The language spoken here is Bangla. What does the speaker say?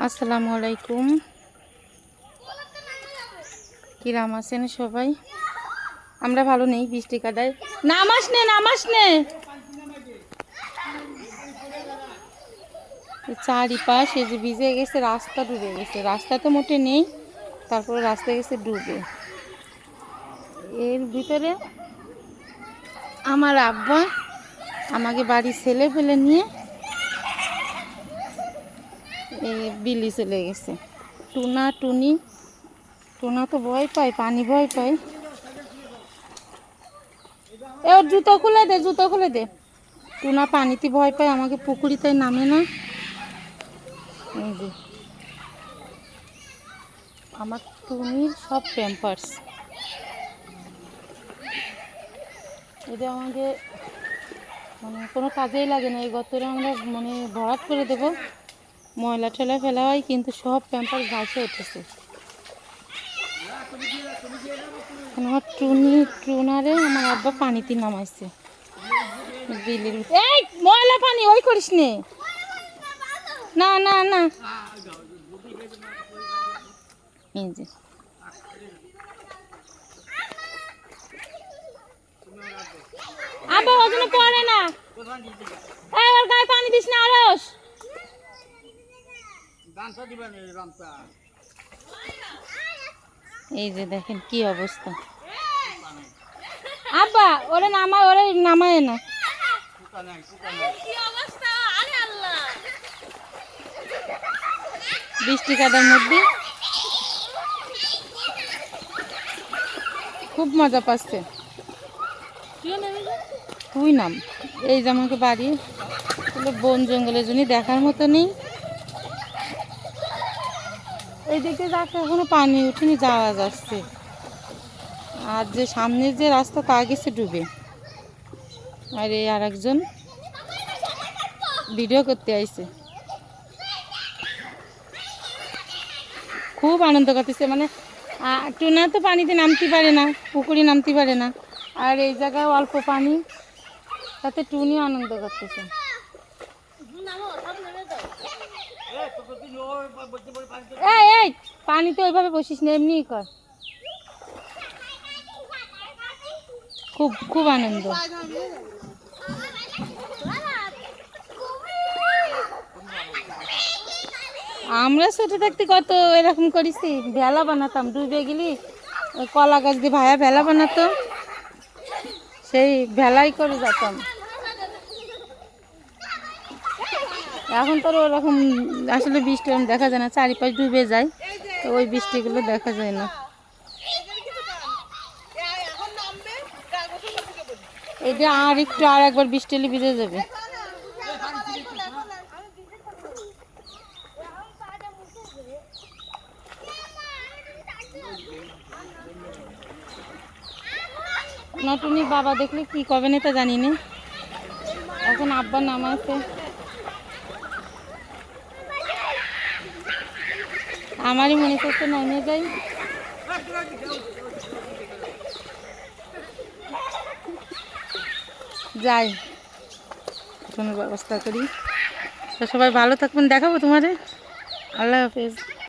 আসসালামু আলাইকুম। কিরাম আছেন সবাই? আমরা ভালো নেই, বৃষ্টি কাদায়। নামাস নে চারিপাশ এই যে ভিজে গেছে, রাস্তা ডুবে গেছে। রাস্তা তো মোটে নেই, তারপরে রাস্তা গেছে ডুবে। এর ভিতরে আমার আব্বা আমাকে বাড়ির ছেলে ফেলে নিয়ে এই বিলি চলে গেছে। টুনা তো ভয় পায়, পানি ভয় পায়। ওর জুতো খুলে দে। টুনা পানিতে ভয় পায়, আমাকে পুকুরিতে নামে না। এই যে আমার টুনির সব প্যাম্পার্স, এটা আমাকে মানে কোনো কাজেই লাগে না। এই গতরে আমরা মানে ভরাট করে দেব, ময়লা ঠেলা ফেলা হয়, কিন্তু সব প্যাম্পার্স ঘাসে উঠেছে। আমার টুনারে আমার আব্বা পানিতে নামাইছে বিলির। এই ময়লা পানি ওই করিস নে, না না না। এই যে আব্বা ওজনে পড়ে না, এই ওর গায়ে পানি দিস না। আরস এই যে দেখেন কি অবস্থা। আব্বা ওরে নামায় না। বৃষ্টি কাদার মধ্যে খুব মজা পাচ্ছে। তুই নাম। এই যে আমাকে বাড়ি বন জঙ্গলের জন্য দেখার মতো নেই। এইদিকে যাচ্ছে এখনো পানি উঠেনি, যাওয়া যাচ্ছে। আর যে সামনের যে রাস্তা তা গেছে ডুবে। আর এই আর একজন ভিডিও করতে আইছে, খুব আনন্দ করতেছে। মানে টুনা তো পানিতে নামতে পারে না, পুকুরে নামতে পারে না, আর এই জায়গায় অল্প পানি, তাতে টুনি আনন্দ করতেছে। এই পানিতে ওইভাবে বসিস না, এমনি কর। খুব খুব আনন্দ। আমরা ছোট থাকতে কত এরকম করেছি, ভেলা বানাতাম। ডুবে গেলি কলা গাছ দিয়ে ভায়া ভেলা বানাতো, সেই ভেলাই করে যেতাম। এখন তো ওরকম আসলে বৃষ্টি দেখা যায় না, চারিপাশ ডুবে যায়, তো ওই বৃষ্টিগুলো দেখা যায় না। এটা আর একবার বৃষ্টি এলে ভিজে যাবে। নটুনি বাবা দেখলে কি কবে না তা জানি না। এখন আব্বার নামাইছে, আমারই মনে করছে নামিয়ে যাই। যাই কোনো ব্যবস্থা করি। তো সবাই ভালো থাকবেন, দেখাবো তোমারে। আল্লাহ হাফেজ।